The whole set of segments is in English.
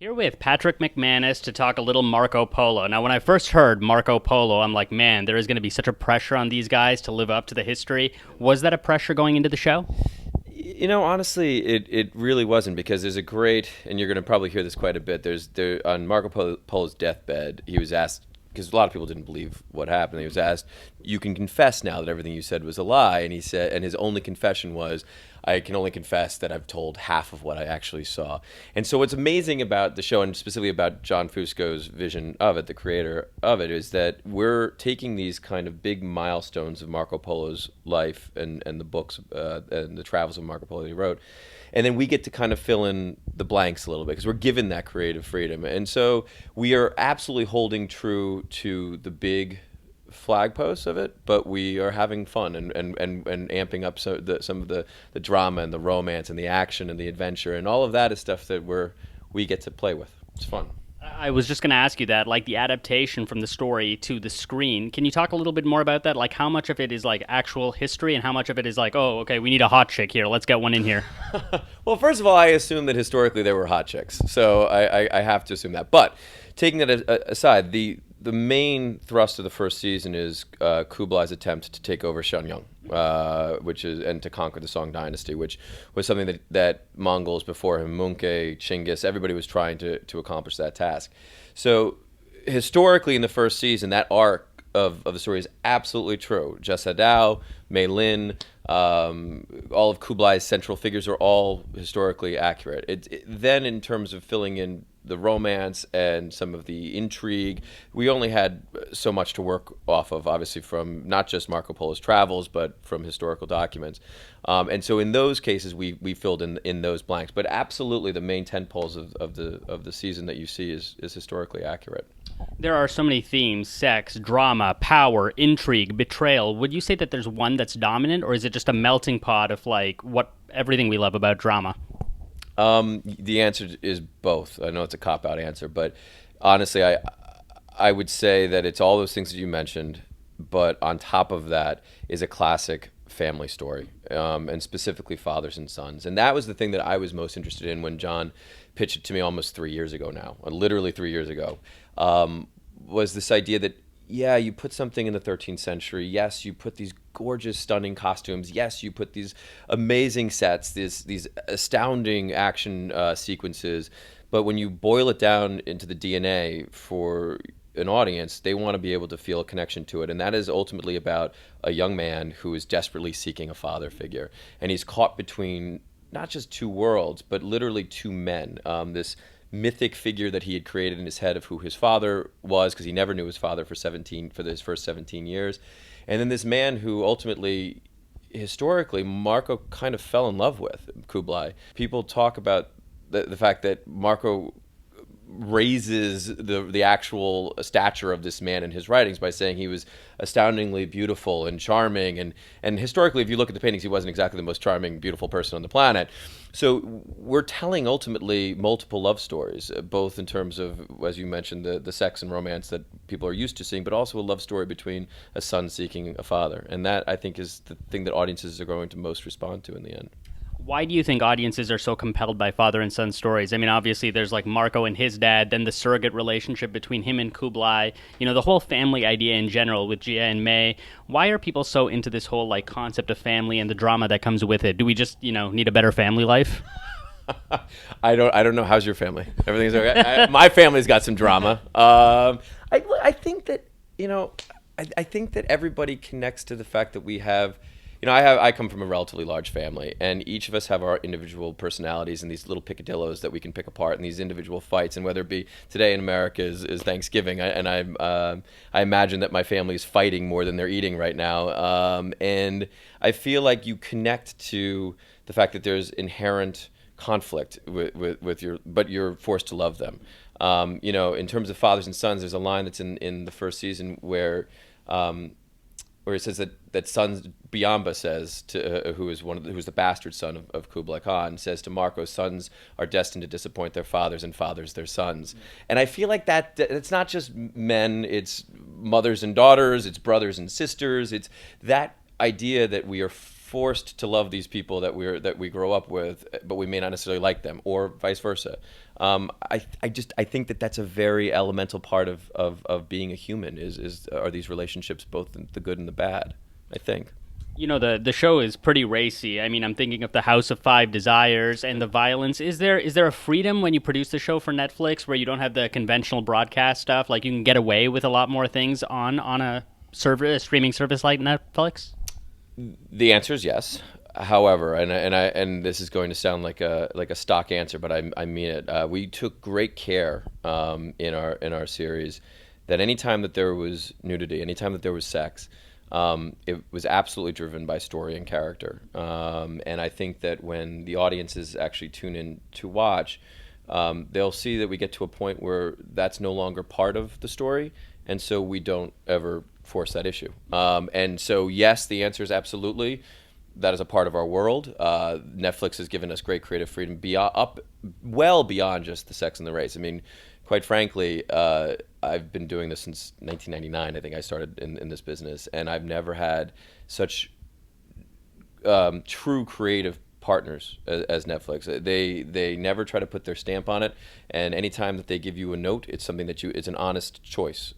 Here with Patrick MacManus to talk a little Marco Polo. Now, when I first heard Marco Polo, I'm like, man, there is going to be such a pressure on these guys to live up to the history. Was that a pressure going into the show? Honestly, it really wasn't because there's a great, and you're going to probably hear this quite a bit. There on Polo's deathbed, he was asked because a lot of people didn't believe what happened. He was asked, "You can confess now that everything you said was a lie," and he said, and his only confession was, "I can only confess that I've told half of what I actually saw." And so, what's amazing about the show, and specifically about John Fusco's vision of it, the creator of it, is that we're taking these kind of big milestones of Marco Polo's life and the books and the travels of Marco Polo that he wrote, and then we get to kind of fill in the blanks a little bit because we're given that creative freedom. And so we are absolutely holding true to the big flag posts of it, but we are having fun and amping up some of the drama and the romance and the action and the adventure, and all of that is stuff that we get to play with. It's fun. I was just going to ask you that, like the adaptation from the story to the screen. Can you talk a little bit more about that? Like how much of it is like actual history and how much of it is like, oh, okay, we need a hot chick here. Let's get one in here. Well, first of all, I assume that historically there were hot chicks, so I have to assume that. But taking that aside, the main thrust of the first season is Kublai's attempt to take over Shenyang, and to conquer the Song dynasty, which was something that Mongols before him, Mungke, Chinggis, everybody was trying to accomplish that task. So historically, in the first season, that arc of the story is absolutely true. Jessadao, Mei Lin, all of Kublai's central figures are all historically accurate. Then, in terms of filling in the romance and some of the intrigue, we only had so much to work off of, obviously from not just Marco Polo's travels, but from historical documents. And so in those cases, we filled in those blanks. But absolutely, the main tentpoles of the season that you see is historically accurate. There are so many themes: sex, drama, power, intrigue, betrayal. Would you say that there's one that's dominant, or is it just a melting pot of like everything we love about drama? The answer is both. I know it's a cop-out answer, but honestly, I would say that it's all those things that you mentioned, but on top of that is a classic family story, and specifically fathers and sons. And that was the thing that I was most interested in when John pitched it to me almost 3 years ago now, literally 3 years ago, was this idea that, yeah, you put something in the 13th century. Yes, you put these gorgeous, stunning costumes. Yes, you put these amazing sets, these astounding action sequences. But when you boil it down into the DNA for an audience, they want to be able to feel a connection to it. And that is ultimately about a young man who is desperately seeking a father figure. And he's caught between not just two worlds, but literally two men. This mythic figure that he had created in his head of who his father was, because he never knew his father for his first 17 years, and then this man who ultimately, historically, Marco kind of fell in love with, Kublai. People talk about the fact that Marco raises the actual stature of this man in his writings by saying he was astoundingly beautiful and charming, and historically, if you look at the paintings, he wasn't exactly the most charming, beautiful person on the planet. So we're telling ultimately multiple love stories, both in terms of, as you mentioned, the sex and romance that people are used to seeing, but also a love story between a son seeking a father, and that I think is the thing that audiences are going to most respond to in the end. Why do you think audiences are so compelled by father and son stories? I mean, obviously, there's like Marco and his dad, then the surrogate relationship between him and Kublai, the whole family idea in general with Jia and Mei. Why are people so into this whole like concept of family and the drama that comes with it? Do we just, need a better family life? I don't know. How's your family? Everything's okay? My family's got some drama. I think that, I think that everybody connects to the fact that we have. I come from a relatively large family, and each of us have our individual personalities and these little picadillos that we can pick apart in these individual fights. And whether it be today in America is Thanksgiving, I imagine that my family is fighting more than they're eating right now. And I feel like you connect to the fact that there's inherent conflict but you're forced to love them. In terms of fathers and sons, there's a line that's in the first season where it says that sons, Biamba says to who's the bastard son of Kublai Khan, says to Marco, sons are destined to disappoint their fathers and fathers their sons. And I feel like that it's not just men, it's mothers and daughters, it's brothers and sisters, it's that idea that we are forced to love these people that we grow up with, but we may not necessarily like them, or vice versa. I think that that's a very elemental part of being a human are these relationships, both the good and the bad, I think. You know, the show is pretty racy. I mean, I'm thinking of the House of Five Desires and the violence. Is there a freedom when you produce the show for Netflix where you don't have the conventional broadcast stuff? Like you can get away with a lot more things on a streaming service like Netflix? The answer is yes. However, and this is going to sound like a stock answer, but I mean it. We took great care in our series that anytime that there was nudity, anytime that there was sex, it was absolutely driven by story and character. And I think that when the audiences actually tune in to watch, they'll see that we get to a point where that's no longer part of the story, and so we don't ever force that issue. And so, yes, the answer is absolutely. That is a part of our world. Netflix has given us great creative freedom well beyond just the sex and the race. I mean, quite frankly, I've been doing this since 1999. I think I started in this business, and I've never had such true creative partners as Netflix. They never try to put their stamp on it, and anytime that they give you a note, it's something it's an honest choice.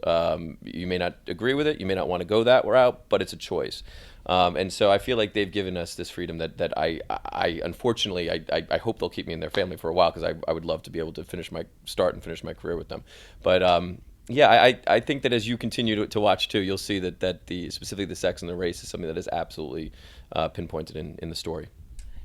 You may not agree with it, you may not want to go that route, but it's a choice. And so I feel like they've given us this freedom that I unfortunately, I hope they'll keep me in their family for a while, because I would love to be able to finish my career with them. But yeah, I think that as you continue to watch too, you'll see that specifically the sex and the race is something that is absolutely pinpointed in the story.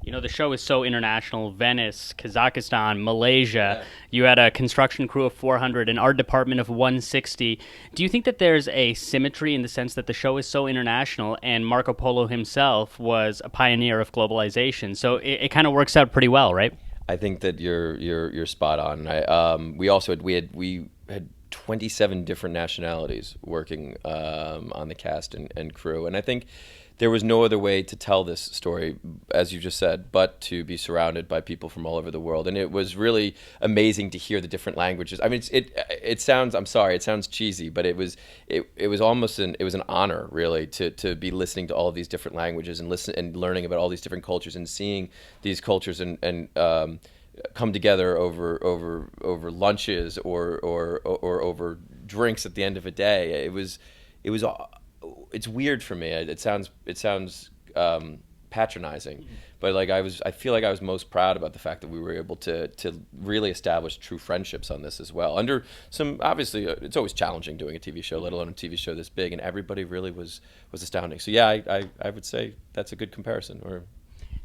You know, the show is so international. Venice, Kazakhstan, Malaysia. Yeah. You had a construction crew of 400, an art department of 160. Do you think that there's a symmetry in the sense that the show is so international, and Marco Polo himself was a pioneer of globalization? So it kind of works out pretty well, right? I think that you're spot on. We had 27 different nationalities working on the cast and crew, and I think there was no other way to tell this story, as you just said, but to be surrounded by people from all over the world. And it was really amazing to hear the different languages. I mean, it sounds, I'm sorry, it sounds cheesy, but it was almost an honor, really, to be listening to all of these different languages and learning about all these different cultures and seeing these cultures and come together over lunches or over drinks at the end of a day. It's weird for me. It sounds patronizing, but I feel like I was most proud about the fact that we were able to really establish true friendships on this as well. Under some, obviously, it's always challenging doing a TV show, let alone a TV show this big, and everybody really was astounding. So yeah, I would say that's a good comparison.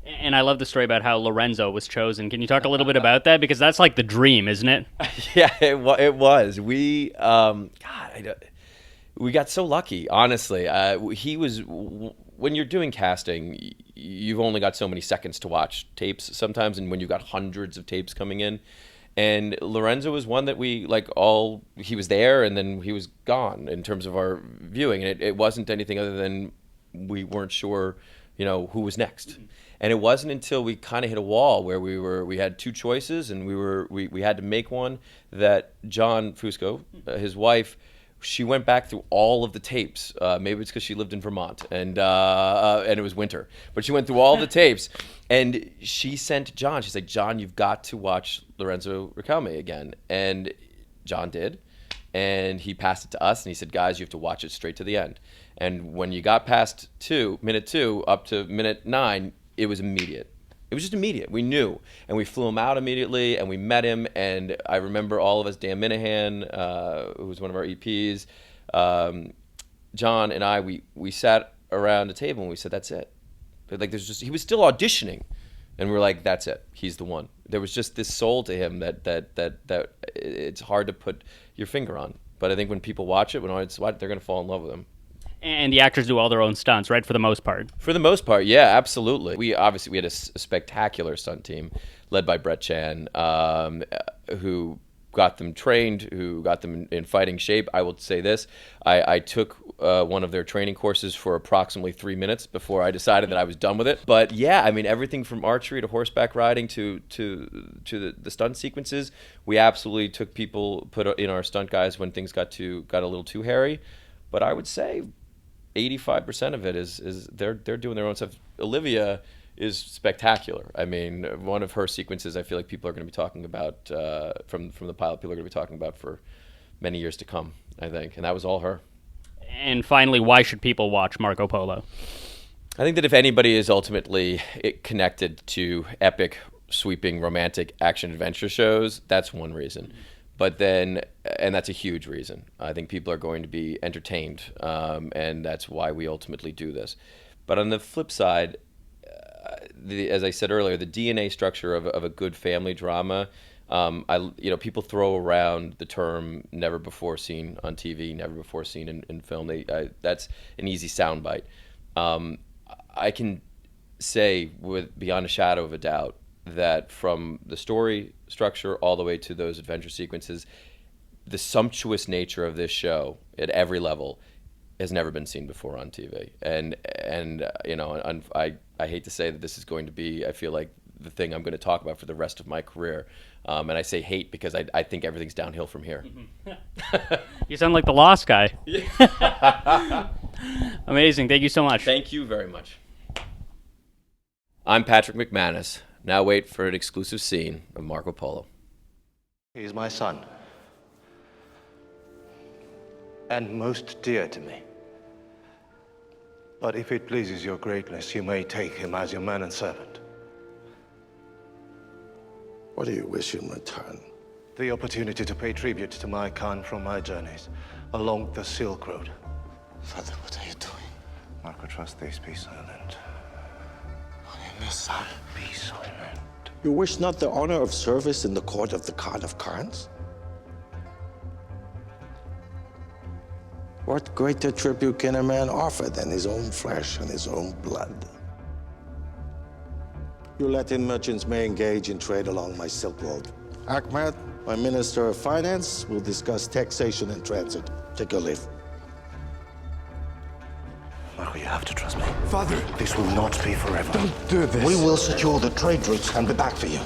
And I love the story about how Lorenzo was chosen. Can you talk a little bit about that? Because that's like the dream, isn't it? Yeah, it was. We got so lucky, honestly. He was, when you're doing casting, you've only got so many seconds to watch tapes sometimes, and when you've got hundreds of tapes coming in. And Lorenzo was one that he was there and then he was gone in terms of our viewing. And it wasn't anything other than we weren't sure, who was next. And it wasn't until we kind of hit a wall where we had two choices and we had to make one, that John Fusco, his wife, she went back through all of the tapes. Maybe it's because she lived in Vermont and it was winter. But she went through all the tapes, and she sent John. She's like, John, you've got to watch Lorenzo Riquelme again. And John did, and he passed it to us, and he said, guys, you have to watch it straight to the end. And when you got past minute 2 up to minute 9, it was immediate. It was just immediate. We knew, and we flew him out immediately, and we met him. And I remember all of us, Dan Minahan, who was one of our EPs, John and I, we sat around a table and we said, "That's it." Like he was still auditioning, and we were like, "That's it. He's the one." There was just this soul to him that it's hard to put your finger on. But I think when people watch it, when audiences watch it, they're going to fall in love with him. And the actors do all their own stunts, right, for the most part? For the most part, yeah, absolutely. We had a spectacular stunt team led by Brett Chan, who got them trained, who got them in fighting shape. I will say this. I took one of their training courses for approximately 3 minutes before I decided that I was done with it. But yeah, I mean, everything from archery to horseback riding to the stunt sequences, we absolutely took people, put in our stunt guys when things got a little too hairy. But I would say 85% of it is they're doing their own stuff. Olivia is spectacular. I mean, one of her sequences I feel like people are going to be talking about from the pilot. People are going to be talking about for many years to come, I think, and that was all her. And finally, why should people watch Marco Polo? I think that if anybody is ultimately connected to epic, sweeping, romantic action-adventure shows, that's one reason. But then, and that's a huge reason, I think people are going to be entertained, and that's why we ultimately do this. But on the flip side, as I said earlier, the DNA structure of a good family drama, people throw around the term "never before seen on TV," "never before seen in film." That's an easy soundbite. I can say with beyond a shadow of a doubt that from the story structure all the way to those adventure sequences, the sumptuous nature of this show at every level has never been seen before on TV. And I hate to say that this is going to be, I feel like, the thing I'm going to talk about for the rest of my career. And I say hate because I think everything's downhill from here. You sound like the Lost guy. Amazing. Thank you so much. Thank you very much. I'm Patrick MacManus. Now wait for an exclusive scene of Marco Polo. He is my son, and most dear to me. But if it pleases your greatness, you may take him as your man and servant. What do you wish in return? The opportunity to pay tribute to my Khan from my journeys along the Silk Road. Father, what are you doing? Marco, trust this. Be silent. Your son. Be silent. You wish not the honor of service in the court of the Khan of Khans? What greater tribute can a man offer than his own flesh and his own blood? Your Latin merchants may engage in trade along my Silk Road. Ahmed, my Minister of Finance, will discuss taxation and transit. Take your leave. Marco, you have to trust me. Father! This will not be forever. Don't do this. We will secure the trade routes and be back for you.